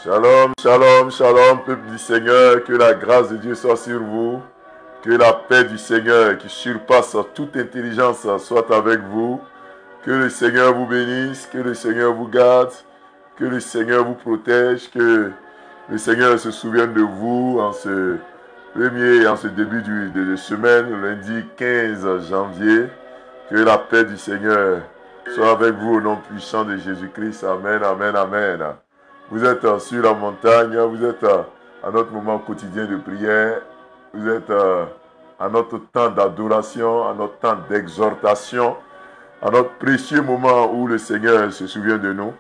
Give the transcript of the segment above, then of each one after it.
Shalom, shalom, shalom, peuple du Seigneur, que la grâce de Dieu soit sur vous, que la paix du Seigneur qui surpasse toute intelligence soit avec vous, que le Seigneur vous bénisse, que le Seigneur vous garde, que le Seigneur vous protège, que le Seigneur se souvienne de vous en ce début de semaine, lundi 15 janvier, que la paix du Seigneur soit avec vous au nom puissant de Jésus-Christ. Amen, amen, amen. Vous êtes sur la montagne, vous êtes à notre moment quotidien de prière, vous êtes à notre temps d'adoration, à notre temps d'exhortation, à notre précieux moment où le Seigneur se souvient de nous,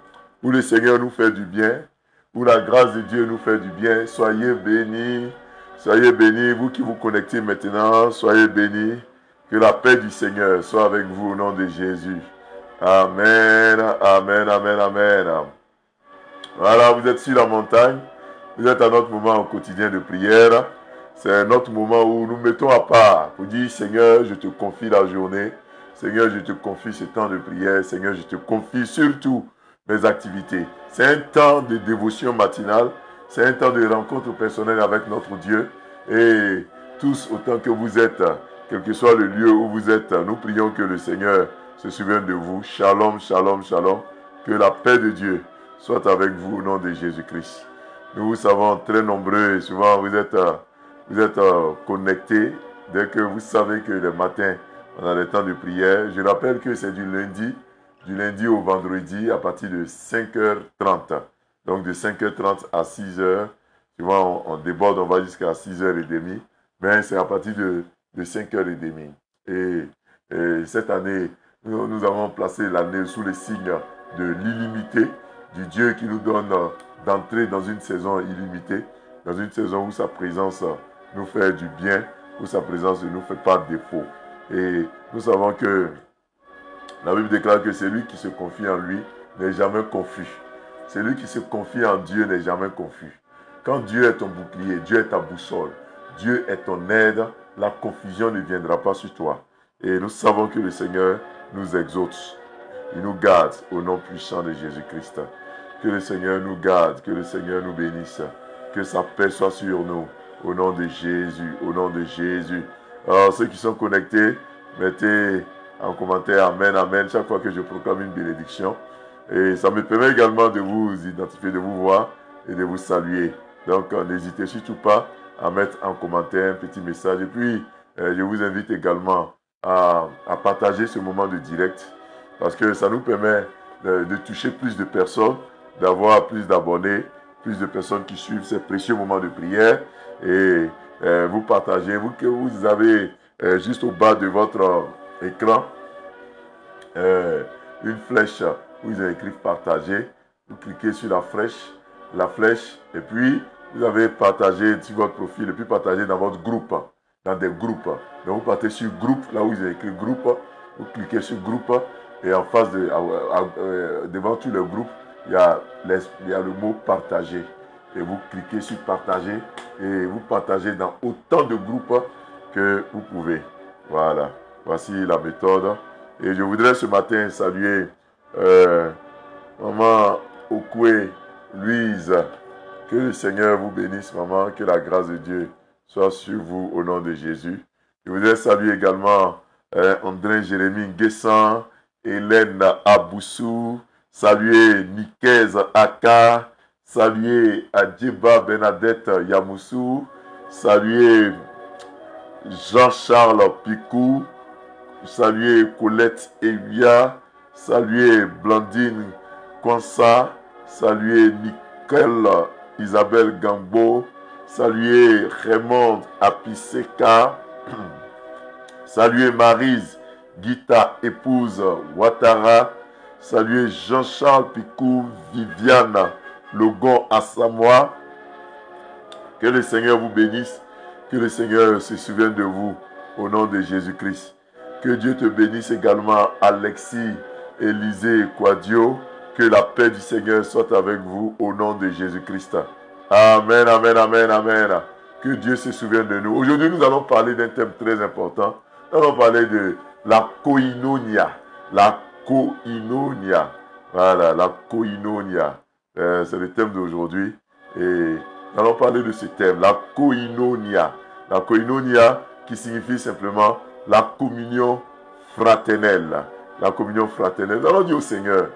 où le Seigneur nous fait du bien, où la grâce de Dieu nous fait du bien. Soyez bénis, vous qui vous connectez maintenant, soyez bénis, que la paix du Seigneur soit avec vous au nom de Jésus. Amen, amen, amen, amen. Voilà, vous êtes sur la montagne, vous êtes à notre moment quotidien de prière. C'est notre moment où nous mettons à part pour dire, Seigneur, je te confie la journée. Seigneur, je te confie ce temps de prière. Seigneur, je te confie surtout mes activités. C'est un temps de dévotion matinale. C'est un temps de rencontre personnelle avec notre Dieu. Et tous, autant que vous êtes, quel que soit le lieu où vous êtes, nous prions que le Seigneur se souvienne de vous. Shalom, shalom, shalom. Que la paix de Dieu soit avec vous au nom de Jésus-Christ. Nous vous savons très nombreux et souvent vous êtes connectés dès que vous savez que le matin, on a le temps de prière. Je rappelle que c'est du lundi au vendredi à partir de 5h30. Donc de 5h30 à 6h. Souvent on déborde, on va jusqu'à 6h30. Mais c'est à partir de 5h30. Et cette année, nous avons placé l'année sous le signe de l'illimité, du Dieu qui nous donne d'entrer dans une saison illimitée, dans une saison où sa présence nous fait du bien, où sa présence ne nous fait pas défaut. Et nous savons que la Bible déclare que celui qui se confie en lui n'est jamais confus. Celui qui se confie en Dieu n'est jamais confus. Quand Dieu est ton bouclier, Dieu est ta boussole, Dieu est ton aide, la confusion ne viendra pas sur toi. Et nous savons que le Seigneur nous exauce. Il nous garde au nom puissant de Jésus-Christ. Que le Seigneur nous garde, que le Seigneur nous bénisse, que sa paix soit sur nous, au nom de Jésus, au nom de Jésus. Alors, ceux qui sont connectés, mettez en commentaire Amen, Amen, chaque fois que je proclame une bénédiction. Et ça me permet également de vous identifier, de vous voir et de vous saluer. Donc, n'hésitez surtout pas à mettre en commentaire un petit message. Et puis, je vous invite également à partager ce moment de direct, parce que ça nous permet de toucher plus de personnes, d'avoir plus d'abonnés, plus de personnes qui suivent ces précieux moments de prière. Et vous partagez, vous que vous avez juste au bas de votre écran une flèche où ils ont écrit partager. Vous cliquez sur la flèche, et puis vous avez partagé sur votre profil, et puis partagez dans votre groupe, dans des groupes. Donc vous partez sur groupe, là où ils ont écrit groupe, vous cliquez sur groupe, et en face devant tous les groupes, il y a le mot partager. Et vous cliquez sur partager, et vous partagez dans autant de groupes que vous pouvez. Voilà, voici la méthode. Et je voudrais ce matin saluer Maman Okwe Louise. Que le Seigneur vous bénisse, maman, que la grâce de Dieu soit sur vous au nom de Jésus. Je voudrais saluer également André Jérémy Nguessan, Hélène Aboussou, saluer Nikez Aka, saluer Adjeba Bernadette Yamoussou, saluer Jean-Charles Picou, saluer Colette Evia, saluer Blandine Konsa, saluer Nicole Isabelle Gambo, saluer Raymond Apiseka, saluer Maryse Guita, épouse Ouattara, saluer Jean-Charles Picou, Viviane Logon à Samoa. Que le Seigneur vous bénisse, que le Seigneur se souvienne de vous au nom de Jésus-Christ. Que Dieu te bénisse également, Alexis Élisée Quadio. Que la paix du Seigneur soit avec vous au nom de Jésus-Christ. Amen, amen, amen, amen. Que Dieu se souvienne de nous. Aujourd'hui, nous allons parler d'un thème très important. Nous allons parler de la koinonia. La koinonia. Voilà, la koinonia. C'est le thème d'aujourd'hui. Et nous allons parler de ce thème, la koinonia. La koinonia qui signifie simplement la communion fraternelle. La communion fraternelle. Nous allons dire au Seigneur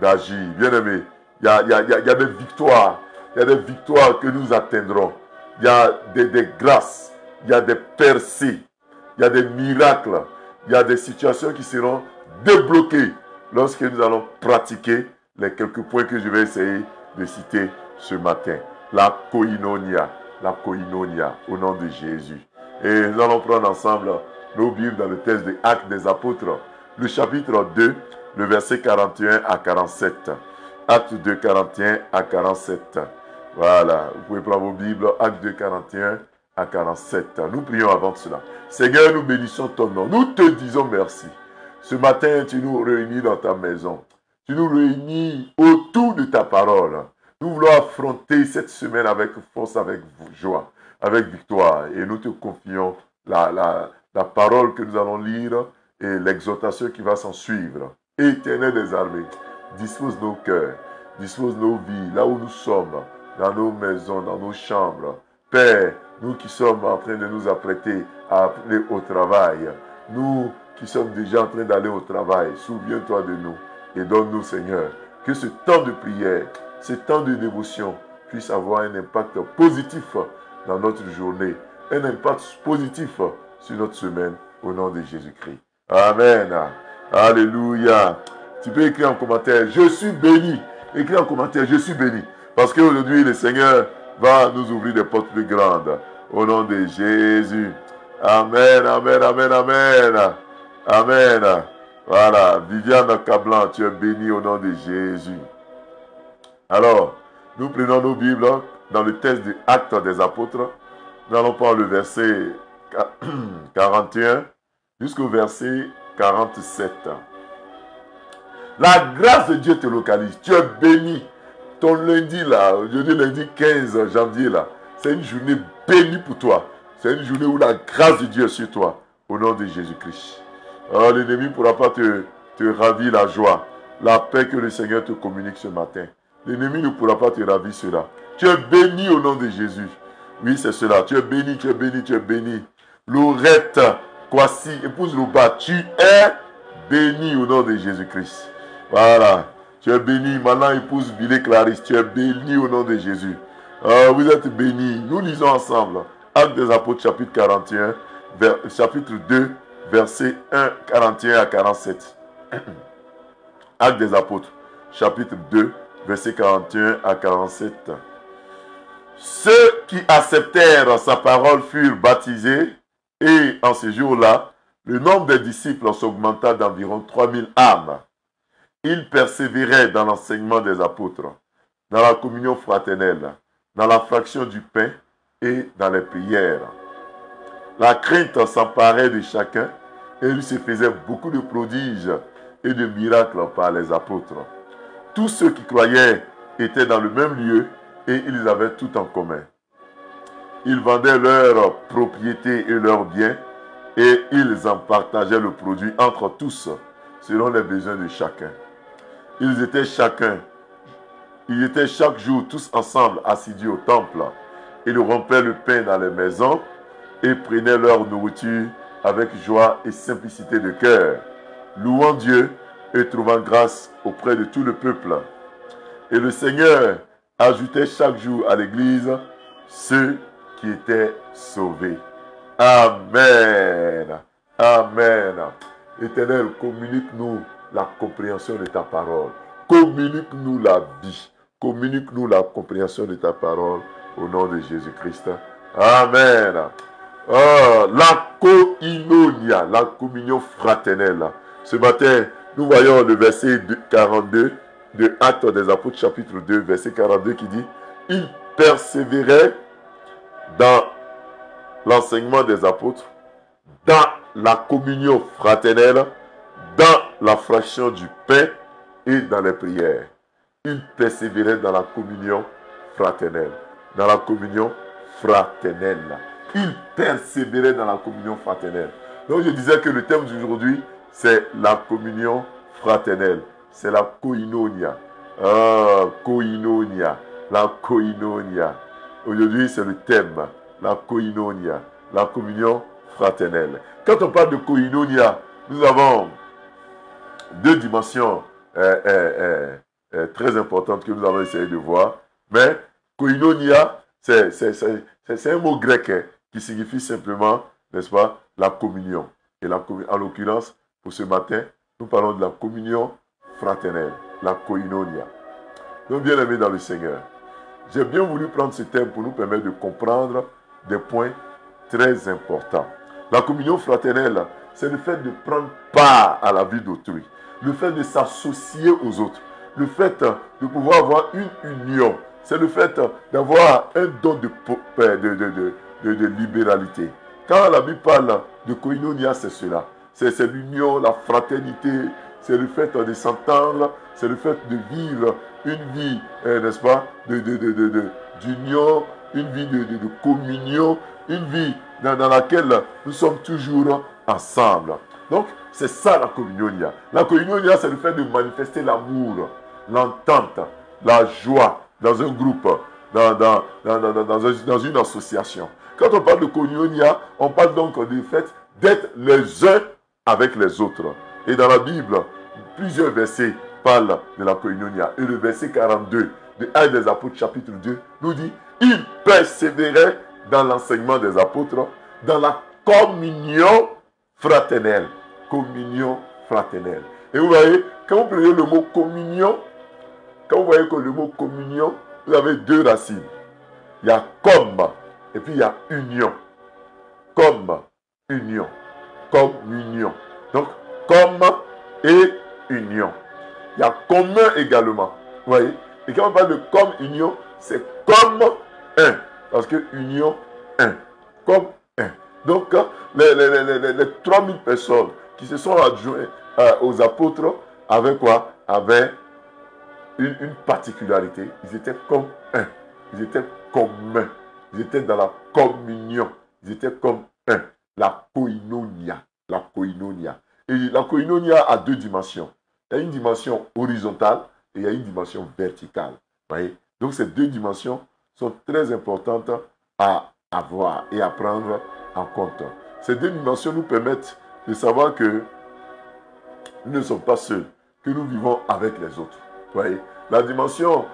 d'agir. Bien aimé, il y a des victoires. Il y a des victoires que nous atteindrons. Il y a des grâces. Il y a des percées. Il y a des miracles. Il y a des situations qui seront débloquées lorsque nous allons pratiquer les quelques points que je vais essayer de citer ce matin. La koinonia, au nom de Jésus. Et nous allons prendre ensemble nos Bibles dans le texte des Actes des Apôtres, le chapitre 2, le verset 41 à 47. Actes 2, 41 à 47. Voilà, vous pouvez prendre vos Bibles, Actes 2, 41 à 47. Nous prions avant cela. Seigneur, nous bénissons ton nom. Nous te disons merci. Ce matin, tu nous réunis dans ta maison. Tu nous réunis autour de ta parole. Nous voulons affronter cette semaine avec force, avec joie, avec victoire. Et nous te confions la parole que nous allons lire et l'exhortation qui va s'en suivre. Éternel des armées, dispose nos cœurs, dispose nos vies, là où nous sommes, dans nos maisons, dans nos chambres. Père, nous qui sommes en train de nous apprêter à aller au travail, nous qui sommes déjà en train d'aller au travail, souviens-toi de nous et donne-nous, Seigneur, que ce temps de prière, ce temps de dévotion puisse avoir un impact positif dans notre journée, un impact positif sur notre semaine, au nom de Jésus-Christ. Amen. Alléluia. Tu peux écrire en commentaire, je suis béni. Écris en commentaire, je suis béni. Parce qu'aujourd'hui, le Seigneur va nous ouvrir des portes plus grandes. Au nom de Jésus. Amen, amen, amen, amen. Amen. Voilà, Viviane Cablan, tu es béni au nom de Jésus. Alors, nous prenons nos Bibles dans le texte des Actes des Apôtres. Nous allons prendre le verset 41 jusqu'au verset 47. La grâce de Dieu te localise. Tu es béni. Ton lundi là, aujourd'hui lundi 15 janvier là, c'est une journée bénie pour toi. C'est une journée où la grâce de Dieu est sur toi. Au nom de Jésus-Christ. Alors l'ennemi ne pourra pas te ravir la joie, la paix que le Seigneur te communique ce matin. L'ennemi ne pourra pas te ravir cela. Tu es béni au nom de Jésus. Oui, c'est cela. Tu es béni, tu es béni, tu es béni. Laurette, Kwasi, épouse Louba, tu es béni au nom de Jésus-Christ. Voilà. Tu es béni. Maintenant, épouse Billy Clarisse, tu es béni au nom de Jésus. Vous êtes bénis. Nous lisons ensemble. Actes des Apôtres, chapitre 41, chapitre 2, versets 41 à 47. Actes des Apôtres, chapitre 2, versets 41 à 47. Ceux qui acceptèrent sa parole furent baptisés et en ce jour-là, le nombre des disciples s'augmenta d'environ 3000 âmes. Ils persévéraient dans l'enseignement des apôtres, dans la communion fraternelle, dans la fraction du pain et dans les prières. La crainte s'emparait de chacun et il se faisait beaucoup de prodiges et de miracles par les apôtres. Tous ceux qui croyaient étaient dans le même lieu et ils avaient tout en commun. Ils vendaient leurs propriétés et leurs biens et ils en partageaient le produit entre tous selon les besoins de chacun. Ils étaient chaque jour tous ensemble assidus au temple. Ils rompaient le pain dans les maisons et prenaient leur nourriture avec joie et simplicité de cœur, louant Dieu et trouvant grâce auprès de tout le peuple. Et le Seigneur ajoutait chaque jour à l'église ceux qui étaient sauvés. Amen. Amen. Éternel, communique-nous la compréhension de ta parole. Communique-nous la vie. Communique-nous la compréhension de ta parole au nom de Jésus-Christ. Amen. La koinonia, la communion fraternelle. Ce matin, nous voyons le verset 42 de Actes des Apôtres, chapitre 2, verset 42 qui dit « Ils persévéraient dans l'enseignement des apôtres, dans la communion fraternelle, dans la fraction du pain et dans les prières. » Ils persévéraient dans la communion fraternelle. Dans la communion fraternelle. Ils persévéraient dans la communion fraternelle. Donc je disais que le thème d'aujourd'hui, c'est la communion fraternelle. C'est la koinonia. Koinonia. La koinonia. Aujourd'hui, c'est le thème. La koinonia. La communion fraternelle. Quand on parle de koinonia, nous avons deux dimensions très importantes que nous allons essayer de voir. Mais koinonia, c'est un mot grec qui signifie simplement, n'est-ce pas, la communion. Et en l'occurrence, pour ce matin, nous parlons de la communion fraternelle, la koinonia. Donc, bien aimés dans le Seigneur, j'ai bien voulu prendre ce thème pour nous permettre de comprendre des points très importants. La communion fraternelle, c'est le fait de prendre part à la vie d'autrui, le fait de s'associer aux autres, le fait de pouvoir avoir une union, c'est le fait d'avoir un don de libéralité. Quand la Bible parle de koinonia, c'est cela. C'est l'union, la fraternité, c'est le fait de s'entendre, c'est le fait de vivre une vie, n'est-ce pas, d'union, une vie de communion, une vie dans laquelle nous sommes toujours ensemble. Donc, c'est ça la koinonia. La koinonia, c'est le fait de manifester l'amour, l'entente, la joie dans un groupe, dans une association. Quand on parle de koinonia, on parle donc du fait d'être les uns avec les autres. Et dans la Bible, plusieurs versets parlent de la koinonia. Et le verset 42 de Actes des Apôtres chapitre 2 nous dit « Ils persévéraient dans l'enseignement des apôtres, dans la communion fraternelle. » Communion fraternelle. Et vous voyez, quand vous prenez le mot communion, quand vous voyez que le mot communion, vous avez deux racines. Il y a comme et puis il y a union. Comme, union. Communion. Donc, comme et union. Il y a commun également. Vous voyez? Et quand on parle de comme union, c'est comme un. Parce que union, un. Comme un. Donc, les 3000 personnes qui se sont adjointes aux apôtres avaient quoi? Avaient une particularité. Ils étaient comme un. Ils étaient communs. Ils étaient dans la communion. Ils étaient comme un. La koinonia. La koinonia. Et la koinonia a deux dimensions. Il y a une dimension horizontale et il y a une dimension verticale. Voyez? Donc ces deux dimensions sont très importantes à avoir et à prendre en compte. Ces deux dimensions nous permettent de savoir que nous ne sommes pas seuls, que nous vivons avec les autres. Voyez? La dimension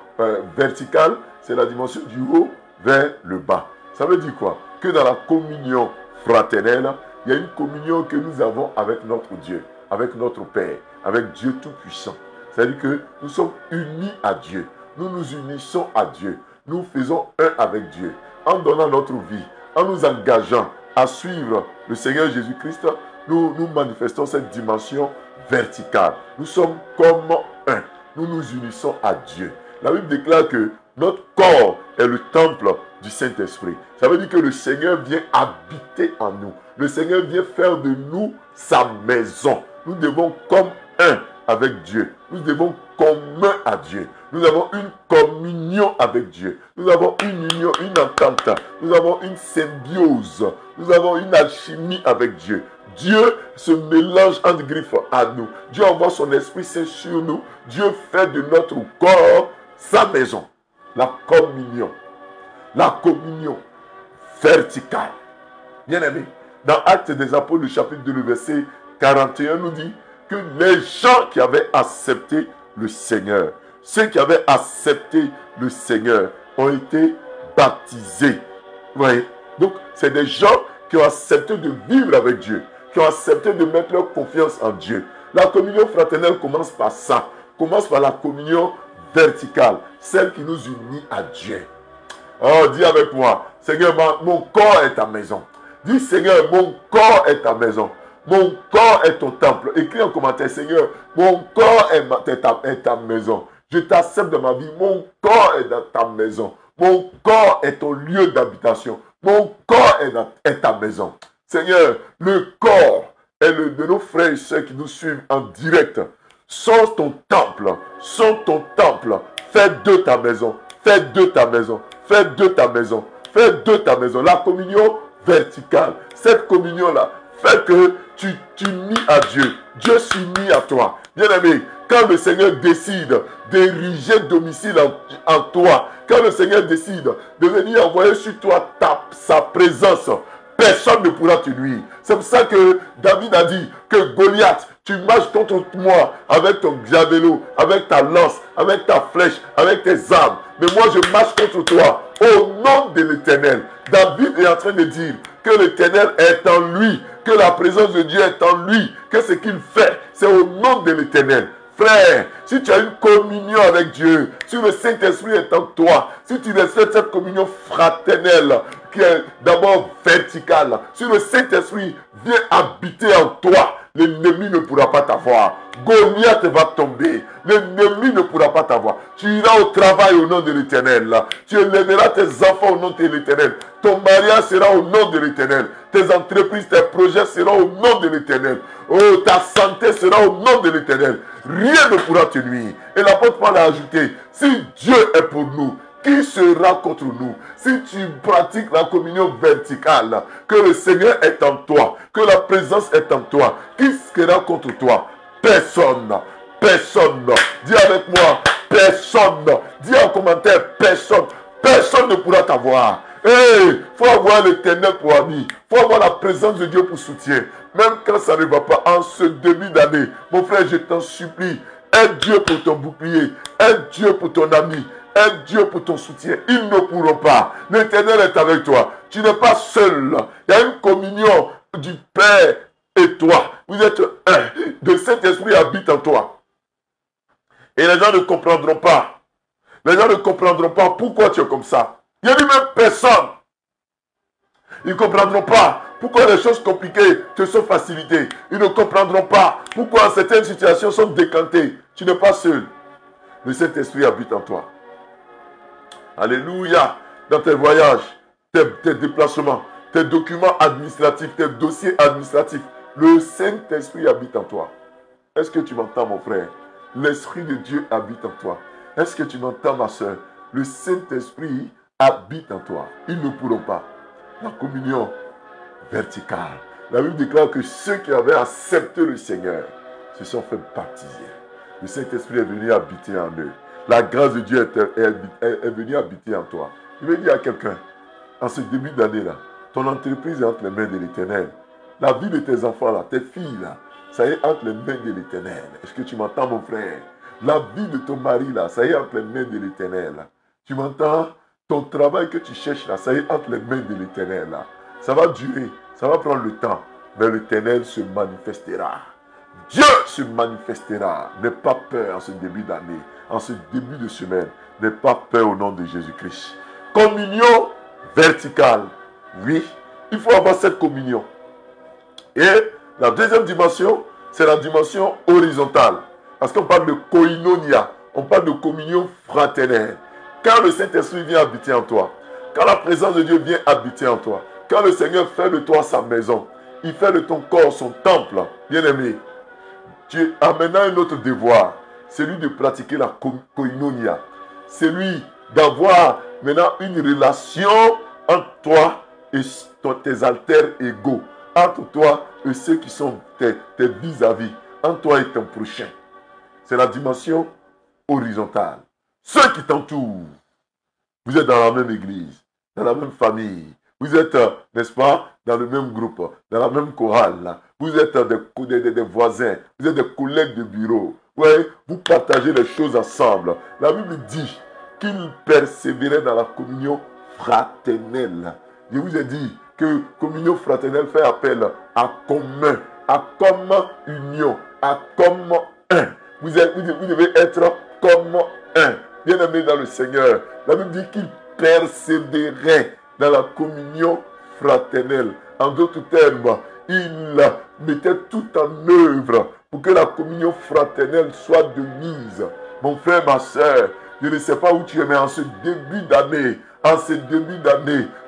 verticale, c'est la dimension du haut vers le bas. Ça veut dire quoi? Que dans la communion fraternelle, il y a une communion que nous avons avec notre Dieu, avec notre Père, avec Dieu Tout-Puissant. C'est-à-dire que nous sommes unis à Dieu. Nous nous unissons à Dieu. Nous faisons un avec Dieu. En donnant notre vie, en nous engageant à suivre le Seigneur Jésus-Christ, nous manifestons cette dimension verticale. Nous sommes comme un. Nous nous unissons à Dieu. La Bible déclare que notre corps est le temple du Saint-Esprit. Ça veut dire que le Seigneur vient habiter en nous. Le Seigneur vient faire de nous sa maison. Nous devons comme un avec Dieu. Nous devons commun à Dieu. Nous avons une communion avec Dieu. Nous avons une union, une entente. Nous avons une symbiose. Nous avons une alchimie avec Dieu. Dieu se mélange entre griffes à nous. Dieu envoie son Esprit Saint sur nous. Dieu fait de notre corps sa maison. La communion. La communion verticale. Bien aimé, dans Actes des Apôtres, le chapitre 2, le verset 41 nous dit que les gens qui avaient accepté le Seigneur, ceux qui avaient accepté le Seigneur ont été baptisés. Vous voyez? Donc, c'est des gens qui ont accepté de vivre avec Dieu, qui ont accepté de mettre leur confiance en Dieu. La communion fraternelle commence par ça, commence par la communion verticale, celle qui nous unit à Dieu. Oh, dis avec moi, Seigneur, mon corps est ta maison. Dis, Seigneur, mon corps est ta maison. Mon corps est ton temple. Écris en commentaire, Seigneur, mon corps est ta maison. Je t'accepte dans ma vie. Mon corps est dans ta maison. Mon corps est ton lieu d'habitation. Mon corps est ta maison. Seigneur, le corps est de nos frères et sœurs qui nous suivent en direct. Sont ton temple. Sont ton temple. Fais de ta maison. Fais de ta maison. Fais de ta maison. Fais de ta maison. La communion verticale. Cette communion-là fait que tu t'unis à Dieu. Dieu s'unit à toi. Bien-aimé, quand le Seigneur décide d'ériger domicile en toi, quand le Seigneur décide de venir envoyer sur toi sa présence, personne ne pourra te nuire. C'est pour ça que David a dit que Goliath, tu marches contre moi avec ton javelot, avec ta lance, avec ta flèche, avec tes armes. Mais moi, je marche contre toi au nom de l'Éternel. David est en train de dire que l'Éternel est en lui, que la présence de Dieu est en lui, que ce qu'il fait, c'est au nom de l'Éternel. Frère, si tu as une communion avec Dieu, si le Saint-Esprit est en toi, si tu respectes cette communion fraternelle, qui est d'abord verticale, si le Saint-Esprit vient habiter en toi, l'ennemi ne pourra pas t'avoir. Goliath va tomber. L'ennemi ne pourra pas t'avoir. Tu iras au travail au nom de l'Éternel. Tu élèveras tes enfants au nom de l'Éternel. Ton mariage sera au nom de l'Éternel. Tes entreprises, tes projets seront au nom de l'Éternel. Oh, ta santé sera au nom de l'Éternel. Rien ne pourra te nuire. Et l'apôtre Paul a ajouté, si Dieu est pour nous, qui sera contre nous? Si tu pratiques la communion verticale, que le Seigneur est en toi, que la présence est en toi, qui sera contre toi? Personne. Personne. Dis avec moi, personne. Dis en commentaire, personne. Personne ne pourra t'avoir. Il faut avoir l'Éternel pour ami. Il faut avoir la présence de Dieu pour soutien. Même quand ça ne va pas en ce début d'année, mon frère, je t'en supplie, aide Dieu pour ton bouclier, aide Dieu pour ton ami, aide Dieu pour ton soutien. Ils ne pourront pas. L'Éternel est avec toi. Tu n'es pas seul. Il y a une communion du Père et toi. Vous êtes un. Le Saint-Esprit habite en toi. Et les gens ne comprendront pas. Les gens ne comprendront pas pourquoi tu es comme ça. Il y a lui-même personne. Ils ne comprendront pas pourquoi les choses compliquées te sont facilitées. Ils ne comprendront pas pourquoi certaines situations sont décantées. Tu n'es pas seul. Le Saint-Esprit habite en toi. Alléluia. Dans tes voyages, tes déplacements, tes documents administratifs, tes dossiers administratifs, le Saint-Esprit habite en toi. Est-ce que tu m'entends, mon frère? L'Esprit de Dieu habite en toi. Est-ce que tu m'entends, ma soeur? Le Saint-Esprit habite en toi. Ils ne pourront pas. La communion verticale. La Bible déclare que ceux qui avaient accepté le Seigneur se sont fait baptiser. Le Saint-Esprit est venu habiter en eux. La grâce de Dieu est venue habiter en toi. Je vais dire à quelqu'un, en ce début d'année-là, ton entreprise est entre les mains de l'Éternel. La vie de tes enfants, là, tes filles, là, ça y est entre les mains de l'Éternel. Est-ce que tu m'entends, mon frère? La vie de ton mari, là, ça y est entre les mains de l'Éternel. Tu m'entends? Ton travail que tu cherches, là, ça y est entre les mains de l'Éternel. Ça va durer, ça va prendre le temps, mais l'Éternel se manifestera. Dieu se manifestera. N'aie pas peur en ce début d'année, en ce début de semaine. N'aie pas peur au nom de Jésus-Christ. Communion verticale. Oui, il faut avoir cette communion. Et la deuxième dimension, c'est la dimension horizontale. Parce qu'on parle de koinonia, on parle de communion fraternelle. Quand le Saint-Esprit vient habiter en toi, quand la présence de Dieu vient habiter en toi, quand le Seigneur fait de toi sa maison, il fait de ton corps son temple, bien-aimé, tu as maintenant un autre devoir, celui de pratiquer la koinonia, celui d'avoir maintenant une relation entre toi et tes alters égaux, entre toi et ceux qui sont tes vis-à-vis, entre toi et ton prochain. C'est la dimension horizontale. Ceux qui t'entourent, vous êtes dans la même église, dans la même famille, vous êtes, n'est-ce pas, dans le même groupe, dans la même chorale, vous êtes des voisins, vous êtes des collègues de bureau, ouais, vous partagez les choses ensemble. La Bible dit qu'ils persévéraient dans la communion fraternelle. Je vous ai dit que communion fraternelle fait appel à commun, à comme union, à comme un. Vous devez être comme un. Bien-aimé dans le Seigneur, la Bible dit qu'il persévérait dans la communion fraternelle. En d'autres termes, il mettait tout en œuvre pour que la communion fraternelle soit de mise. Mon frère, ma soeur, je ne sais pas où tu es, mais en ce début d'année,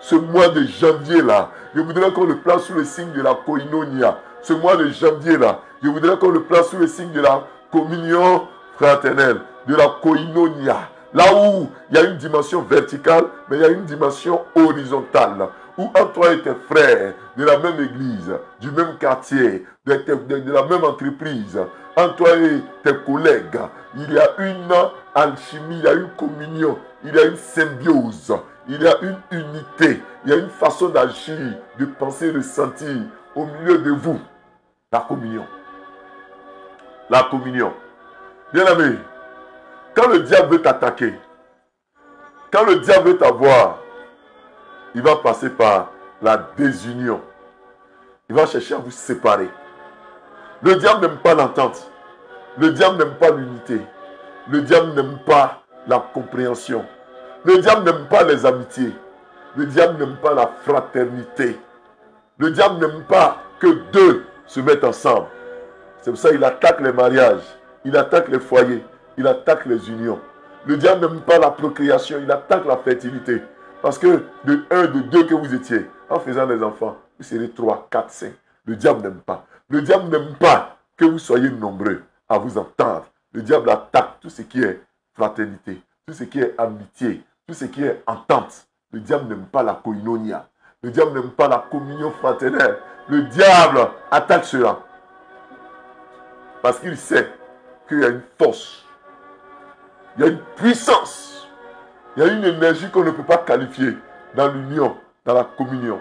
ce mois de janvier-là, je voudrais qu'on le place sous le signe de la koinonia. Ce mois de janvier-là, je voudrais qu'on le place sous le signe de la communion fraternelle, de la koinonia. Là où il y a une dimension verticale, mais il y a une dimension horizontale. Où entre toi et tes frères de la même église, du même quartier, de la même entreprise, entre toi et tes collègues. Il y a une alchimie, il y a une communion, il y a une symbiose, il y a une unité, il y a une façon d'agir, de penser, de sentir au milieu de vous. La communion. La communion. Bien aimé, quand le diable veut t'attaquer, quand le diable veut t'avoir, il va passer par la désunion. Il va chercher à vous séparer. Le diable n'aime pas l'entente. Le diable n'aime pas l'unité. Le diable n'aime pas la compréhension. Le diable n'aime pas les amitiés. Le diable n'aime pas la fraternité. Le diable n'aime pas que deux se mettent ensemble. C'est pour ça qu'il attaque les mariages. Il attaque les foyers. Il attaque les unions. Le diable n'aime pas la procréation. Il attaque la fertilité. Parce que de un, de deux que vous étiez, en faisant des enfants, vous serez 3, 4, 5. Le diable n'aime pas. Le diable n'aime pas que vous soyez nombreux à vous entendre. Le diable attaque tout ce qui est fraternité, tout ce qui est amitié, tout ce qui est entente. Le diable n'aime pas la koinonia. Le diable n'aime pas la communion fraternelle. Le diable attaque cela. Parce qu'il sait qu'il y a une force. Il y a une puissance. Il y a une énergie qu'on ne peut pas qualifier dans l'union, dans la communion.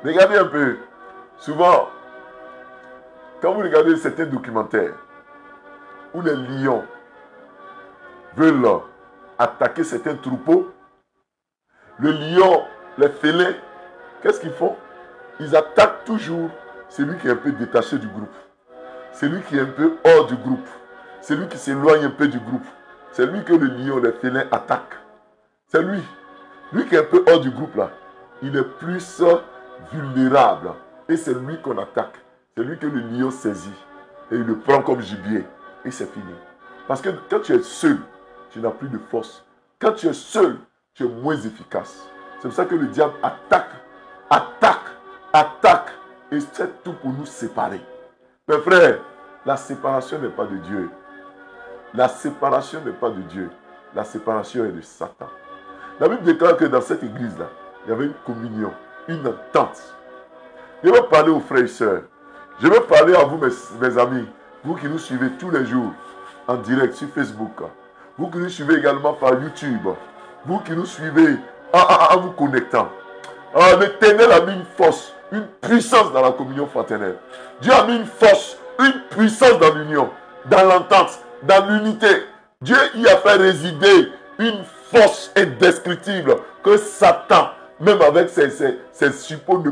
Regardez un peu. Souvent, quand vous regardez certains documentaires où les lions veulent attaquer certains troupeaux, le lion, les félins, qu'est-ce qu'ils font? Ils attaquent toujours celui qui est un peu détaché du groupe. Celui qui est un peu hors du groupe. Celui qui s'éloigne un peu du groupe. C'est lui que le lion, les félins attaquent. C'est lui. Lui qui est un peu hors du groupe là. Il est plus vulnérable. Et c'est lui qu'on attaque. C'est lui que le lion saisit. Et il le prend comme gibier. Et c'est fini. Parce que quand tu es seul, tu n'as plus de force. Quand tu es seul, tu es moins efficace. C'est pour ça que le diable attaque, attaque. Et c'est tout pour nous séparer. Mes frères, la séparation n'est pas de Dieu. La séparation n'est pas de Dieu. La séparation est de Satan. La Bible déclare que dans cette église-là, il y avait une communion, une entente. Je veux parler aux frères et sœurs. Je veux parler à vous, mes amis, vous qui nous suivez tous les jours en direct sur Facebook. Vous qui nous suivez également par YouTube. Vous qui nous suivez en vous connectant. L'Éternel a mis une force, une puissance dans la communion fraternelle. Dieu a mis une force, une puissance dans l'union, dans l'entente, dans l'unité. Dieu y a fait résider une force indescriptible que Satan, même avec ses suppôts, ne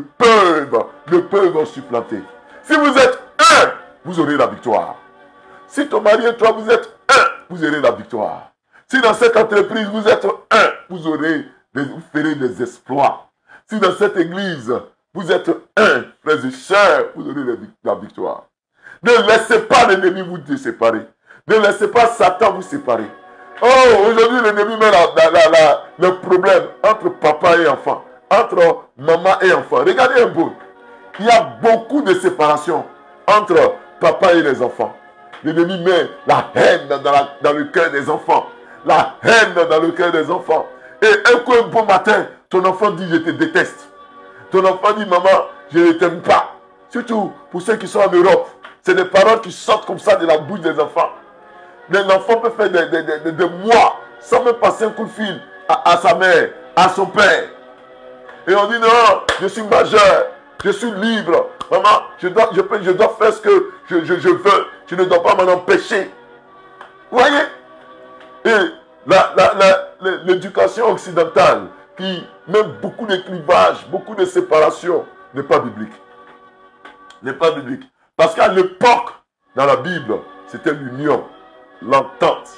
peuvent supplanter. Si vous êtes un, vous aurez la victoire. Si ton mari et toi, vous êtes un, vous aurez la victoire. Si dans cette entreprise, vous êtes un, vous ferez des exploits. Si dans cette église, vous êtes un, frères et sœurs, vous aurez la victoire. Ne laissez pas l'ennemi vous séparer. Ne laissez pas Satan vous séparer. Oh, aujourd'hui, l'ennemi met le problème entre papa et enfant, entre maman et enfant. Regardez un peu. Il y a beaucoup de séparation entre papa et les enfants. L'ennemi met la haine dans le cœur des enfants. La haine dans le cœur des enfants. Et un bon matin, ton enfant dit, je te déteste. Ton enfant dit, maman, je ne t'aime pas. Surtout pour ceux qui sont en Europe. C'est des paroles qui sortent comme ça de la bouche des enfants. L'enfant peut faire des mois sans même passer un coup de fil à sa mère, à son père. Et on dit, non, je suis majeur, je suis libre. Maman, je dois faire ce que je veux. Tu ne dois pas m'en empêcher. Vous voyez? Et l'éducation occidentale qui met beaucoup de clivages, beaucoup de séparation, n'est pas biblique. N'est pas biblique. Parce qu'à l'époque, dans la Bible, c'était l'union, l'entente.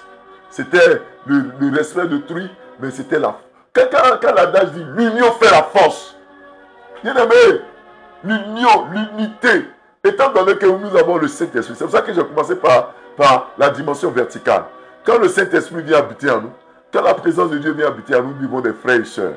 C'était le respect d'autrui, mais c'était la... Quand l'adage dit l'union fait la force, bien aimé, l'union, l'unité, étant donné que nous avons le Saint-Esprit, c'est pour ça que j'ai commencé par la dimension verticale. Quand le Saint-Esprit vient habiter en nous, quand la présence de Dieu vient habiter en nous, nous vivons des frères et sœurs.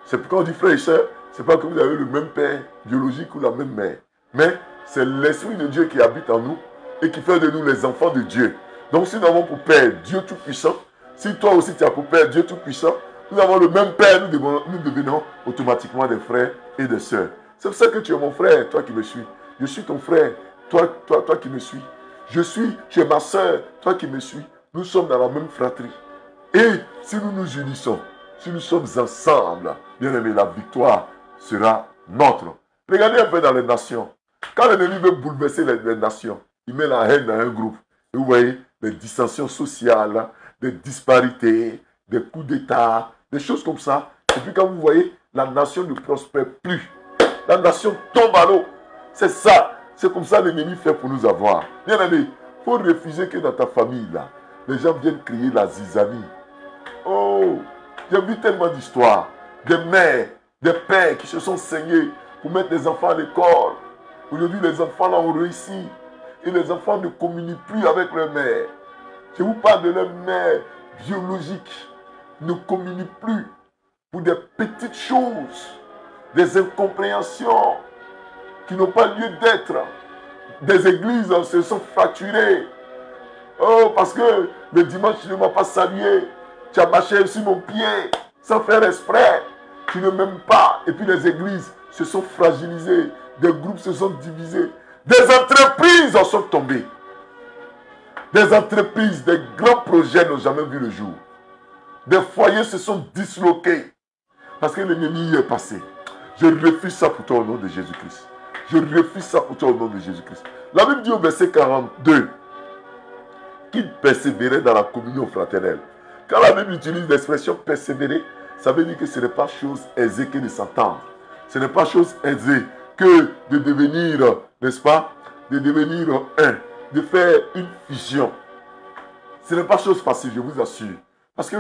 C'est pourquoi on dit frères et sœurs, c'est pas que vous avez le même père biologique ou la même mère. Mais c'est l'Esprit de Dieu qui habite en nous et qui fait de nous les enfants de Dieu. Donc si nous avons pour Père Dieu Tout-Puissant, si toi aussi tu as pour Père Dieu Tout-Puissant, nous avons le même Père, nous devenons automatiquement des frères et des sœurs. C'est pour ça que tu es mon frère, toi qui me suis. Je suis ton frère, toi qui me suis. tu es ma soeur, toi qui me suis, nous sommes dans la même fratrie. Et si nous nous unissons, si nous sommes ensemble, bien aimé, la victoire sera nôtre. Regardez un peu dans les nations. Quand l'ennemi veut bouleverser les nations, il met la haine dans un groupe. Et vous voyez, des dissensions sociales, des disparités, des coups d'État, des choses comme ça. Et puis quand vous voyez, la nation ne prospère plus. La nation tombe à l'eau. C'est ça. C'est comme ça que l'ennemi fait pour nous avoir. Bien aimé, il faut refuser que dans ta famille, là, les gens viennent crier la zizanie. Oh, j'ai vu tellement d'histoires. Des mères, des pères qui se sont saignés pour mettre les enfants à l'école. Aujourd'hui, les enfants là ont réussi. Et les enfants ne communiquent plus avec leur mère. Je vous parle de leur mère biologique. Ne communiquent plus pour des petites choses. Des incompréhensions qui n'ont pas lieu d'être. Des églises se sont fracturées. Oh, parce que le dimanche, tu ne m'as pas salué. Tu as marché sur mon pied sans faire exprès. Tu ne m'aimes pas. Et puis les églises se sont fragilisées. Des groupes se sont divisés. Des entreprises en sont tombées. Des entreprises, des grands projets n'ont jamais vu le jour. Des foyers se sont disloqués. Parce que l'ennemi y est passé. Je refuse ça pour toi au nom de Jésus-Christ. Je refuse ça pour toi au nom de Jésus-Christ. La Bible dit au verset 42 qu'il persévérait dans la communion fraternelle. Quand la Bible utilise l'expression persévérer, ça veut dire que ce n'est pas chose aisée que de s'entendre. Ce n'est pas chose aisée que de devenir, n'est-ce pas, de devenir un, de faire une fusion. Ce n'est pas chose facile, je vous assure. Parce que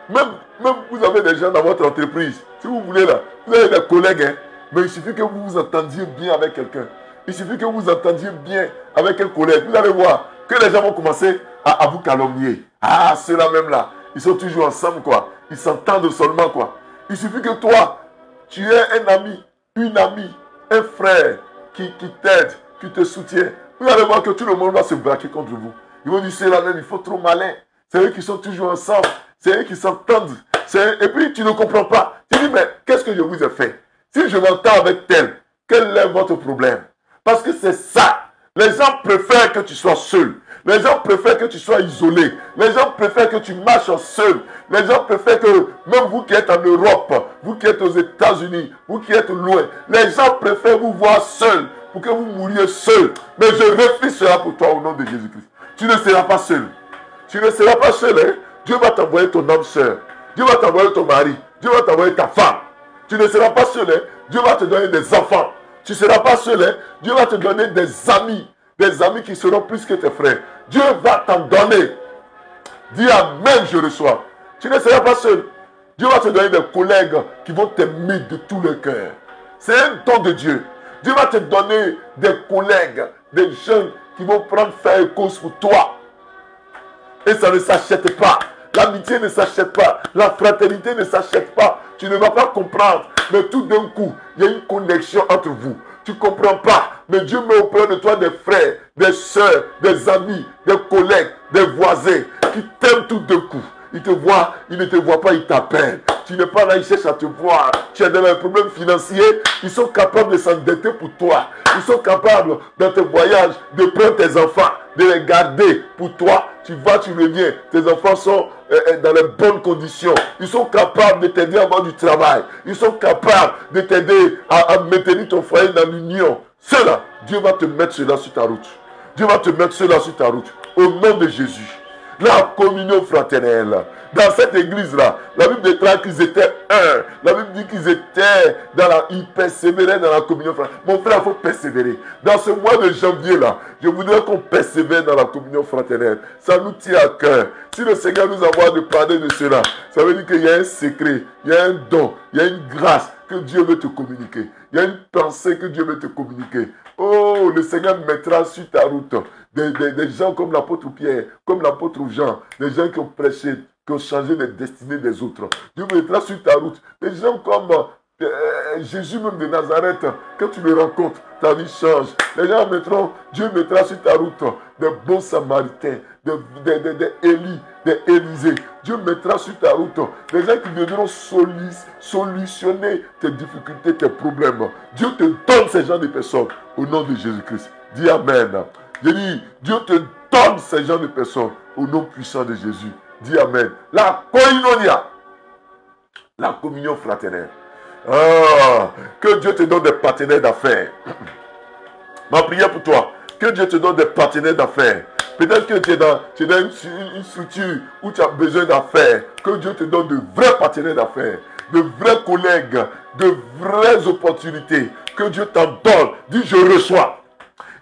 même vous avez des gens dans votre entreprise, si vous voulez là, vous avez des collègues, hein, mais il suffit que vous vous entendiez bien avec quelqu'un. Il suffit que vous entendiez bien avec un collègue. Vous allez voir que les gens vont commencer à vous calomnier. Ah, ceux-là même là, ils sont toujours ensemble quoi. Ils s'entendent seulement quoi. Il suffit que toi, tu es un ami, une amie, un frère qui t'aide, qui te soutient. Vous allez voir que tout le monde va se braquer contre vous. Ils vont dire, ceux-là même, il faut trop malin. C'est eux qui sont toujours ensemble. C'est eux qui s'entendent. Et puis tu ne comprends pas. Tu dis, mais qu'est-ce que je vous ai fait? Si je m'entends avec tel, quel est votre problème? Parce que c'est ça. Les gens préfèrent que tu sois seul. Les gens préfèrent que tu sois isolé. Les gens préfèrent que tu marches seul. Les gens préfèrent que, même vous qui êtes en Europe, vous qui êtes aux États-Unis, vous qui êtes loin, les gens préfèrent vous voir seul pour que vous mouriez seul. Mais je refuse cela pour toi au nom de Jésus-Christ. Tu ne seras pas seul. Tu ne seras pas seul. Hein? Dieu va t'envoyer ton âme sœur. Dieu va t'envoyer ton mari. Dieu va t'envoyer ta femme. Tu ne seras pas seul. Hein? Dieu va te donner des enfants. Tu ne seras pas seul. Hein? Dieu va te donner des amis. Des amis qui seront plus que tes frères. Dieu va t'en donner. Dis Amen, je reçois. Tu ne seras pas seul. Dieu va te donner des collègues qui vont t'aimer de tout le cœur. C'est un don de Dieu. Dieu va te donner des collègues, des jeunes qui vont prendre faire cause pour toi. Et ça ne s'achète pas. L'amitié ne s'achète pas. La fraternité ne s'achète pas. Tu ne vas pas comprendre. Mais tout d'un coup, il y a une connexion entre vous. Tu ne comprends pas. Mais Dieu met auprès de toi des frères, des soeurs, des amis, des collègues, des voisins qui t'aiment tout d'un coup. Il te voit, il ne te voit pas, il t'appelle. Tu n'es pas là, il cherche à te voir. Tu as des problèmes financiers, ils sont capables de s'endetter pour toi. Ils sont capables, dans tes voyages, de prendre tes enfants, de les garder pour toi. Tu vas, tu reviens. Tes enfants sont dans les bonnes conditions. Ils sont capables de t'aider à avoir du travail. Ils sont capables de t'aider à maintenir ton foyer dans l'union. Cela, Dieu va te mettre cela sur ta route. Dieu va te mettre cela sur ta route. Au nom de Jésus. La communion fraternelle. Dans cette église-là, la Bible déclare qu'ils étaient un. La Bible dit qu'ils étaient ils persévéraient dans la communion fraternelle. Mon frère, il faut persévérer. Dans ce mois de janvier-là, je voudrais qu'on persévère dans la communion fraternelle. Ça nous tient à cœur. Si le Seigneur nous envoie de parler de cela, ça veut dire qu'il y a un secret, il y a un don, il y a une grâce que Dieu veut te communiquer. Il y a une pensée que Dieu veut te communiquer. Oh, le Seigneur mettra sur ta route des gens comme l'apôtre Pierre, comme l'apôtre Jean, des gens qui ont prêché, qui ont changé les destinées des autres. Dieu mettra sur ta route des gens comme Jésus même de Nazareth. Quand tu le rencontres, ta vie change. Les gens mettront, Dieu mettra sur ta route des bons samaritains, des Élie, des Élisée. Dieu mettra sur ta route des gens qui viendront solutionner tes difficultés, tes problèmes. Dieu te donne ces gens de personnes au nom de Jésus-Christ. Dis Amen. Je dis, Dieu te donne ces gens de personnes au nom puissant de Jésus. Dis Amen. La koinonia, la communion fraternelle. Ah, que Dieu te donne des partenaires d'affaires. Ma prière pour toi, que Dieu te donne des partenaires d'affaires. Peut-être que tu es dans une structure où tu as besoin d'affaires. Que Dieu te donne de vrais partenaires d'affaires, de vrais collègues, de vraies opportunités. Que Dieu t'en donne. Dis je reçois.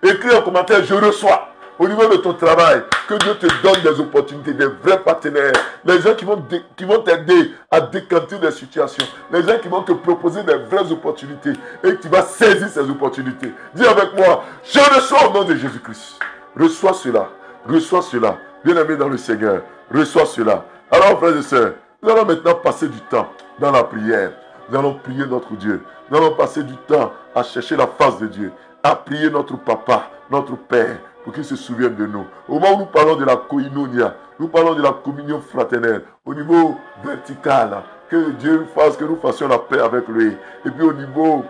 Écris en commentaire je reçois. Au niveau de ton travail, que Dieu te donne des opportunités, des vrais partenaires. Les gens qui vont t'aider à décanter des situations. Les gens qui vont te proposer des vraies opportunités. Et tu vas saisir ces opportunités. Dis avec moi, je reçois au nom de Jésus-Christ. Reçois cela. Reçois cela. Bien-aimé dans le Seigneur. Reçois cela. Alors, frères et sœurs, nous allons maintenant passer du temps dans la prière. Nous allons prier notre Dieu. Nous allons passer du temps à chercher la face de Dieu. À prier notre Papa, notre Père, pour qu'il se souvienne de nous. Au moment où nous parlons de la koinonia, nous parlons de la communion fraternelle, au niveau vertical, que Dieu fasse que nous fassions la paix avec lui. Et puis au niveau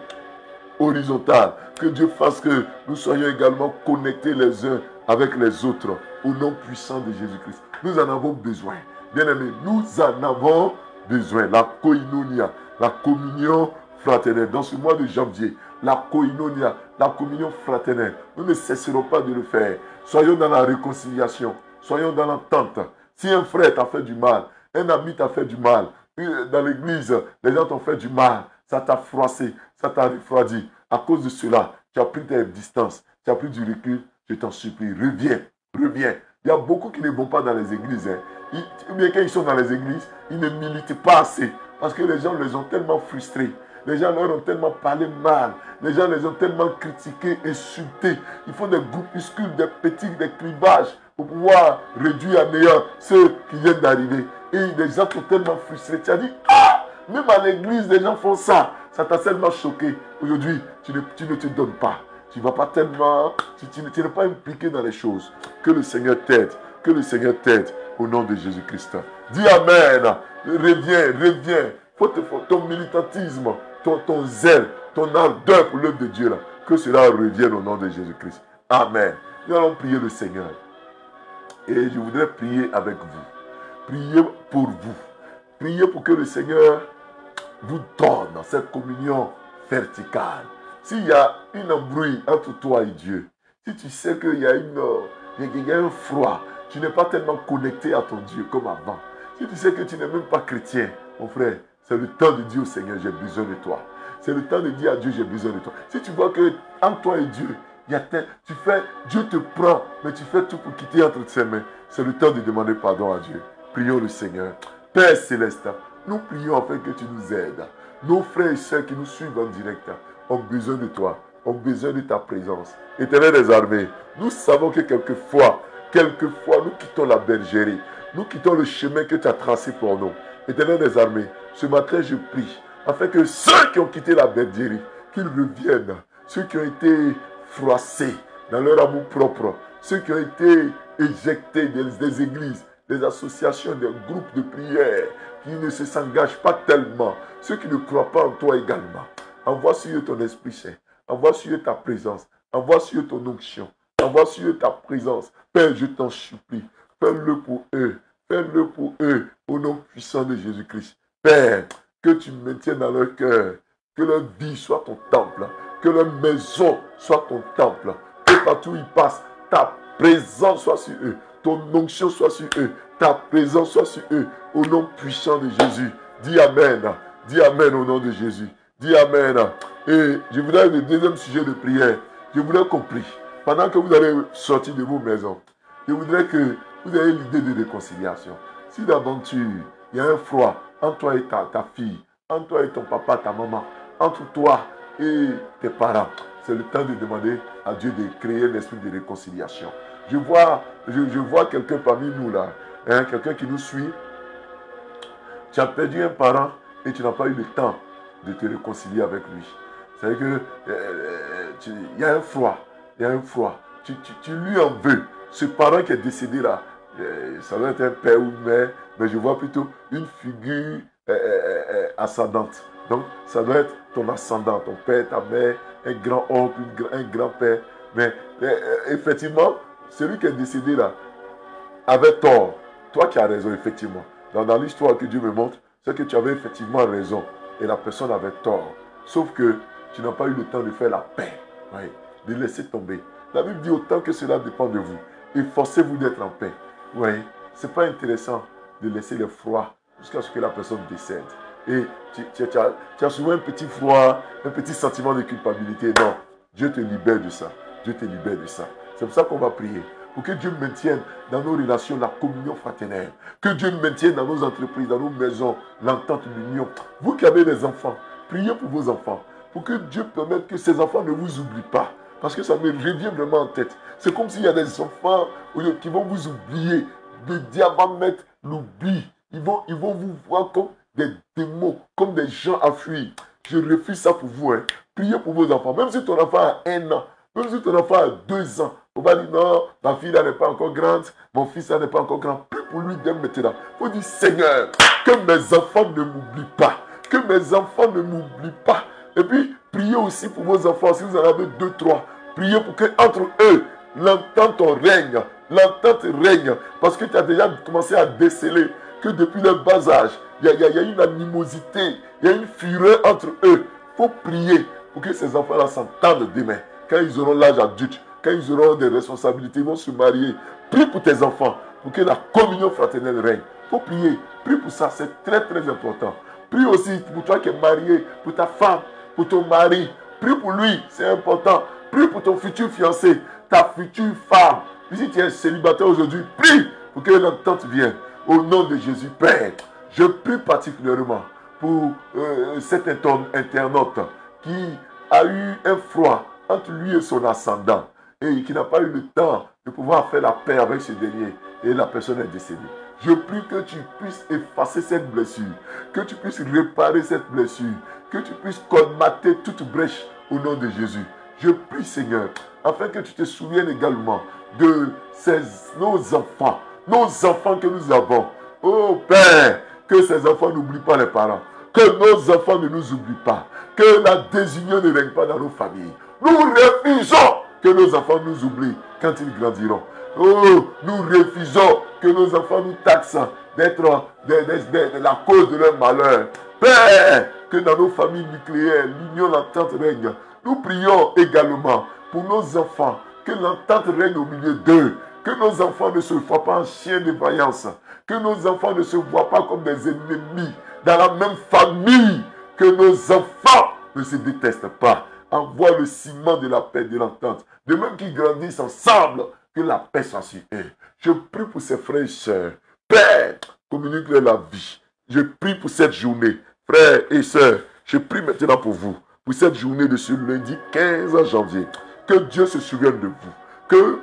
horizontal, que Dieu fasse que nous soyons également connectés les uns avec les autres, au nom puissant de Jésus-Christ. Nous en avons besoin. Bien-aimés, nous en avons besoin. La koinonia, la communion fraternelle. Dans ce mois de janvier, la koinonia, la communion fraternelle. Nous ne cesserons pas de le faire. Soyons dans la réconciliation. Soyons dans l'entente. Si un frère t'a fait du mal, un ami t'a fait du mal, dans l'église, les gens t'ont fait du mal, ça t'a froissé, ça t'a refroidi. À cause de cela, tu as pris tes distances, tu as pris du recul. Je t'en supplie, reviens, reviens. Il y a beaucoup qui ne vont pas dans les églises. Ou bien quand ils sont dans les églises, ils ne militent pas assez. Parce que les gens les ont tellement frustrés. Les gens leur ont tellement parlé mal. Les gens les ont tellement critiqués, insultés. Ils font des groupuscules, des petits, des clivages pour pouvoir réduire à néant ceux qui viennent d'arriver. Et les gens sont tellement frustrés. Tu as dit, ah, même à l'église, les gens font ça. Ça t'a tellement choqué. Aujourd'hui, tu ne te donnes pas. Tu ne vas pas tellement, tu n'es pas impliqué dans les choses. Que le Seigneur t'aide. Que le Seigneur t'aide au nom de Jésus-Christ. Dis Amen. Reviens, reviens. Ton militantisme, ton zèle, ton ardeur pour l'œuvre de Dieu, là, que cela revienne au nom de Jésus-Christ. Amen. Nous allons prier le Seigneur. Et je voudrais prier avec vous. Priez pour vous. Priez pour que le Seigneur vous donne cette communion verticale. S'il y a une embrouille entre toi et Dieu, si tu sais qu'il y a un froid, tu n'es pas tellement connecté à ton Dieu comme avant. Si tu sais que tu n'es même pas chrétien, mon frère, c'est le temps de dire au Seigneur, j'ai besoin de toi. C'est le temps de dire à Dieu, j'ai besoin de toi. Si tu vois que entre toi et Dieu, Dieu te prend, mais tu fais tout pour quitter entre ses mains, c'est le temps de demander pardon à Dieu. Prions le Seigneur. Père Céleste, nous prions afin que tu nous aides. Nos frères et sœurs qui nous suivent en direct ont besoin de toi, ont besoin de ta présence. Éternel des armées, nous savons que quelquefois, nous quittons la bergerie. Nous quittons le chemin que tu as tracé pour nous. Éternel des armées, ce matin je prie afin que ceux qui ont quitté la bergerie, qu'ils reviennent. Ceux qui ont été froissés dans leur amour propre, ceux qui ont été éjectés des églises, des associations, des groupes de prière, qui ne s'engagent pas tellement, ceux qui ne croient pas en toi également. Envoie sur eux ton Esprit Saint, envoie sur eux ta présence, envoie sur eux ton onction, envoie sur eux ta présence. Père, je t'en supplie, fais-le pour eux, au nom puissant de Jésus-Christ. Père, que tu maintiennes dans leur cœur, que leur vie soit ton temple, que leur maison soit ton temple, que partout où ils passent, ta présence soit sur eux, ton onction soit sur eux, ta présence soit sur eux, au nom puissant de Jésus. Dis Amen au nom de Jésus. Dis Amen. Et je voudrais le deuxième sujet de prière. Je voudrais qu'on prie. Pendant que vous allez sortir de vos maisons, je voudrais que vous ayez l'idée de réconciliation. Si d'aventure, il y a un froid entre toi et ta fille, entre toi et ton papa, ta maman, entre toi et tes parents, c'est le temps de demander à Dieu de créer l'esprit de réconciliation. Je vois quelqu'un parmi nous là, quelqu'un qui nous suit. Tu as perdu un parent et tu n'as pas eu le temps de te réconcilier avec lui. C'est-à-dire qu'il y a un froid. Tu lui en veux. Ce parent qui est décédé là, ça doit être un père ou une mère, mais je vois plutôt une figure ascendante. Donc, ça doit être ton ascendant, ton père, ta mère, un grand-oncle, un grand-père. Mais effectivement, celui qui est décédé là avait tort. Toi qui as raison, effectivement. Dans l'histoire que Dieu me montre, c'est que tu avais effectivement raison. Et la personne avait tort. Sauf que tu n'as pas eu le temps de faire la paix. Oui, de laisser tomber. La Bible dit autant que cela dépend de vous. Efforcez-vous d'être en paix. Oui, c'est pas intéressant de laisser le froid jusqu'à ce que la personne décède. Et tu as souvent un petit froid, un petit sentiment de culpabilité. Non, Dieu te libère de ça. Dieu te libère de ça. C'est pour ça qu'on va prier. Pour que Dieu maintienne dans nos relations la communion fraternelle. Que Dieu maintienne dans nos entreprises, dans nos maisons, l'entente, l'union. Vous qui avez des enfants, priez pour vos enfants. Pour que Dieu permette que ces enfants ne vous oublient pas. Parce que ça me revient vraiment en tête. C'est comme s'il y a des enfants qui vont vous oublier. Le diable va mettre l'oubli. Ils vont vous voir comme des démons, comme des gens à fuir. Je refuse ça pour vous. Hein. Priez pour vos enfants. Même si ton enfant a 1 an, même si ton enfant a 2 ans, on va dire non, ma fille là n'est pas encore grande, mon fils là n'est pas encore grand. Prie pour lui dès maintenant. Il faut dire Seigneur, que mes enfants ne m'oublient pas. Que mes enfants ne m'oublient pas. Et puis, priez aussi pour vos enfants. Si vous en avez 2, 3, priez pour qu'entre eux, l'entente règne. L'entente règne. Parce que tu as déjà commencé à déceler que depuis le bas âge, il y a une animosité, il y a une fureur entre eux. Il faut prier pour que ces enfants-là s'entendent demain. Quand ils auront l'âge adulte, quand ils auront des responsabilités, ils vont se marier. Prie pour tes enfants, pour que la communion fraternelle règne. Il faut prier. Prie pour ça, c'est très très important. Prie aussi pour toi qui es marié, pour ta femme, pour ton mari. Prie pour lui, c'est important. Prie pour ton futur fiancé, ta future femme. Si tu es célibataire aujourd'hui, prie pour que l'entente vienne. Au nom de Jésus, Père, je prie particulièrement pour cet internaute qui a eu un froid entre lui et son ascendant et qui n'a pas eu le temps de pouvoir faire la paix avec ce dernier et la personne est décédée. Je prie que tu puisses effacer cette blessure, que tu puisses réparer cette blessure, que tu puisses colmater toute brèche au nom de Jésus. Je prie, Seigneur, afin que tu te souviennes également de nos enfants que nous avons. Oh Père, que ces enfants n'oublient pas les parents, que nos enfants ne nous oublient pas, que la désunion ne règne pas dans nos familles. Nous refusons que nos enfants nous oublient quand ils grandiront. Oh, nous refusons que nos enfants nous taxent d'être la cause de leur malheur. Père, que dans nos familles nucléaires, l'union, l'entente règne. Nous prions également pour nos enfants, que l'entente règne au milieu d'eux. Que nos enfants ne se voient pas en chiens de vaillance. Que nos enfants ne se voient pas comme des ennemis dans la même famille. Que nos enfants ne se détestent pas. Envoie le ciment de la paix, de l'entente. De même qu'ils grandissent ensemble, que la paix soit sur eux. Je prie pour ces frères et sœurs. Père, communique-leur la vie. Je prie pour cette journée. Frères et sœurs, je prie maintenant pour vous. Pour cette journée de ce lundi 15 janvier. Que Dieu se souvienne de vous. Que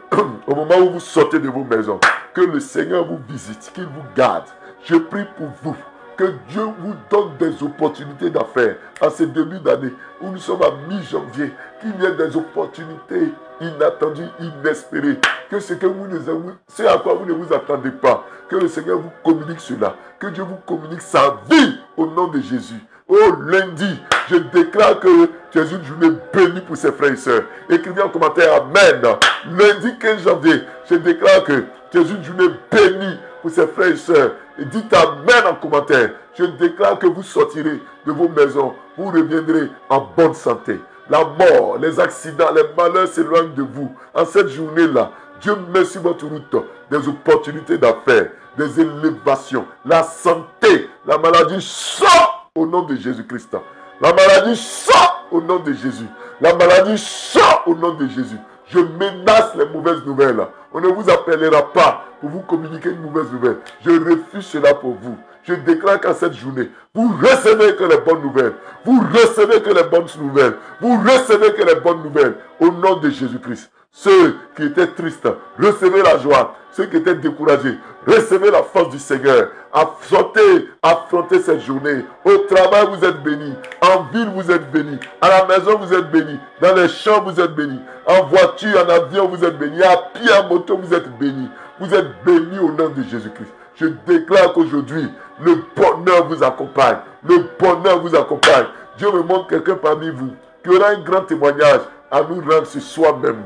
au moment où vous sortez de vos maisons, que le Seigneur vous visite, qu'il vous garde. Je prie pour vous. Que Dieu vous donne des opportunités d'affaires en ce début d'année où nous sommes à mi-janvier. Qu'il y ait des opportunités inattendues, inespérées. Que ce à quoi vous ne vous attendez pas, que le Seigneur vous communique cela. Que Dieu vous communique sa vie au nom de Jésus. Oh lundi, je déclare que tu es une journée bénie pour ses frères et sœurs. Écrivez en commentaire Amen. Lundi 15 janvier, je déclare que tu es une journée bénie pour ses frères et sœurs. Et dites Amen en commentaire. Je déclare que vous sortirez de vos maisons. Vous reviendrez en bonne santé. La mort, les accidents, les malheurs s'éloignent de vous. En cette journée-là, Dieu met sur votre route des opportunités d'affaires, des élévations, la santé, la maladie sort au nom de Jésus-Christ. La maladie sort au nom de Jésus. La maladie sort au nom de Jésus. Je menace les mauvaises nouvelles. On ne vous appellera pas pour vous communiquer une mauvaise nouvelle. Je refuse cela pour vous. Je déclare qu'en cette journée, vous recevez que les bonnes nouvelles. Vous recevez que les bonnes nouvelles. Vous recevez que les bonnes nouvelles. Au nom de Jésus-Christ. Ceux qui étaient tristes, recevez la joie. Ceux qui étaient découragés, recevez la force du Seigneur. Affrontez cette journée. Au travail, vous êtes bénis. En ville, vous êtes bénis. À la maison, vous êtes bénis. Dans les champs, vous êtes bénis. En voiture, en avion, vous êtes bénis. À pied, en moto, vous êtes bénis. Vous êtes bénis au nom de Jésus-Christ. Je déclare qu'aujourd'hui, le bonheur vous accompagne. Le bonheur vous accompagne. Dieu me montre quelqu'un parmi vous qui aura un grand témoignage à nous rendre sur soi-même.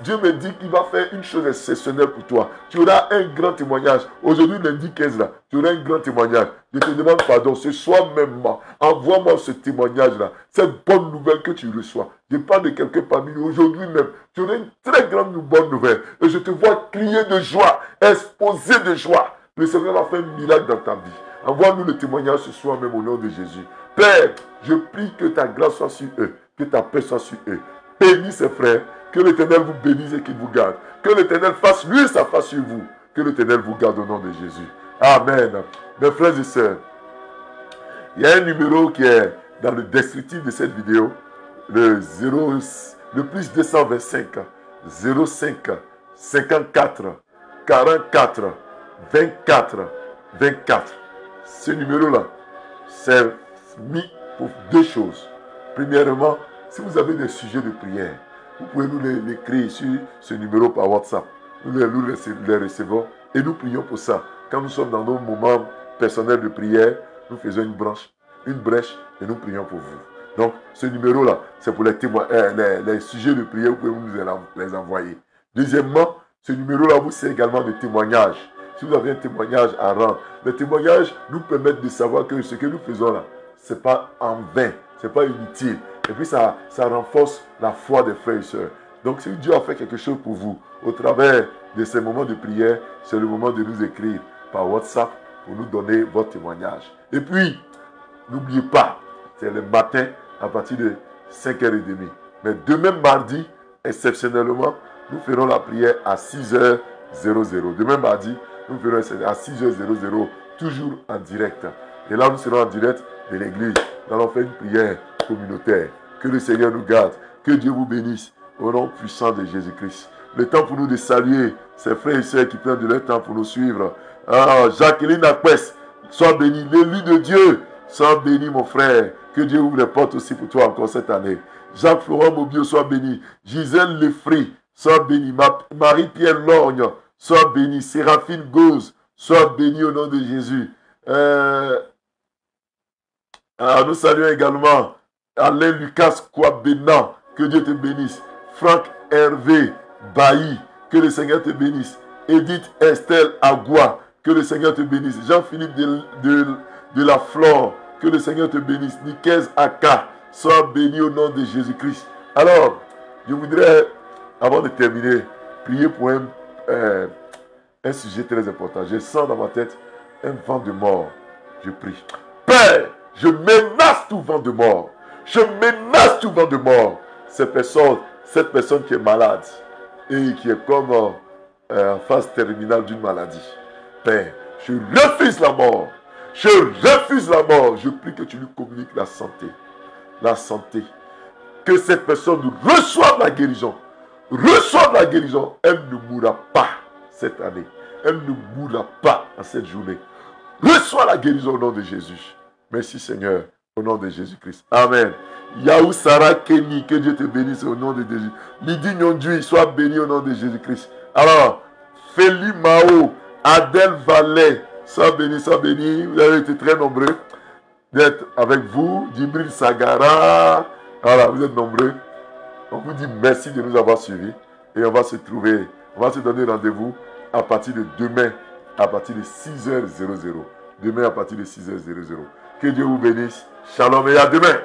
Dieu me dit qu'il va faire une chose exceptionnelle pour toi. Tu auras un grand témoignage. Aujourd'hui, lundi 15 là, tu auras un grand témoignage. Je te demande pardon. Ce soir même, envoie-moi ce témoignage-là. Cette bonne nouvelle que tu reçois. Je parle de quelqu'un parmi nous. Aujourd'hui même, tu auras une très grande bonne nouvelle. Et je te vois crier de joie, exposer de joie. Le Seigneur va faire un miracle dans ta vie. Envoie-nous le témoignage ce soir même au nom de Jésus. Père, je prie que ta grâce soit sur eux, que ta paix soit sur eux. Bénis ces frères, que l'Éternel vous bénisse et qu'il vous garde. Que l'Éternel fasse lui sa face sur vous. Que l'Éternel vous garde au nom de Jésus. Amen. Mes frères et sœurs, il y a un numéro qui est dans le descriptif de cette vidéo, le plus 225 05 54 44 24 24. Ce numéro-là, c'est mis pour deux choses. Premièrement, si vous avez des sujets de prière, vous pouvez nous l'écrire sur ce numéro par WhatsApp. Nous les recevons et nous prions pour ça. Quand nous sommes dans nos moments personnels de prière, nous faisons une brèche et nous prions pour vous. Donc, ce numéro-là, c'est pour les sujets de prière, vous pouvez nous les envoyer. Deuxièmement, ce numéro-là vous sert également de témoignage. Si vous avez un témoignage à rendre, les témoignages nous permettent de savoir que ce que nous faisons là, ce n'est pas en vain, ce n'est pas inutile. Et puis ça renforce la foi des frères et sœurs. Donc si Dieu a fait quelque chose pour vous, au travers de ces moments de prière, c'est le moment de nous écrire par WhatsApp pour nous donner votre témoignage. Et puis, n'oubliez pas, c'est le matin à partir de 5h30. Mais demain mardi, exceptionnellement, nous ferons la prière à 6h00. Demain mardi, nous ferons à 6h00, toujours en direct. Et là, nous serons en direct de l'église. Nous allons faire une prière communautaire. Que le Seigneur nous garde. Que Dieu vous bénisse. Au nom puissant de Jésus-Christ. Le temps pour nous de saluer ces frères et sœurs qui prennent de leur temps pour nous suivre. Jacqueline Aquès, sois béni. L'élu de Dieu, sois béni mon frère. Que Dieu ouvre les portes aussi pour toi encore cette année. Jacques-Florent Mobio, sois béni. Gisèle Lefray, sois béni. Marie-Pierre Lorgne, sois béni. Séraphine Gauze, sois béni au nom de Jésus. Nous saluons également Alain Lucas Kouabena, que Dieu te bénisse. Franck Hervé Bailly, que le Seigneur te bénisse. Edith Estelle Agua, que le Seigneur te bénisse. Jean-Philippe de la Flore, que le Seigneur te bénisse. Nicaise Aka, sois béni au nom de Jésus-Christ. Alors, je voudrais, avant de terminer, prier pour un sujet très important. Je sens dans ma tête un vent de mort. Je prie. Père, je menace tout vent de mort. Je menace tout vent de mort. Cette personne qui est malade et qui est comme en phase terminale d'une maladie. Père, je refuse la mort. Je refuse la mort. Je prie que tu lui communiques la santé. La santé. Que cette personne reçoive la guérison. Reçoive la guérison. Elle ne mourra pas cette année. Elle ne mourra pas en cette journée. Reçois la guérison au nom de Jésus. Merci Seigneur, au nom de Jésus-Christ. Amen. Yahou Sarah Kenny, que Dieu te bénisse au nom de Jésus. Lydie Nyondui, sois béni au nom de Jésus-Christ. Alors, Feli Mao, Adèle Vallet, sois béni, sois béni. Vous avez été très nombreux d'être avec vous. Djibril Sagara, voilà, vous êtes nombreux. On vous dit merci de nous avoir suivis. Et on va se trouver, on va se donner rendez-vous à partir de demain, à partir de 6h00. Demain à partir de 6h00. Que Dieu vous bénisse. Shalom et à demain.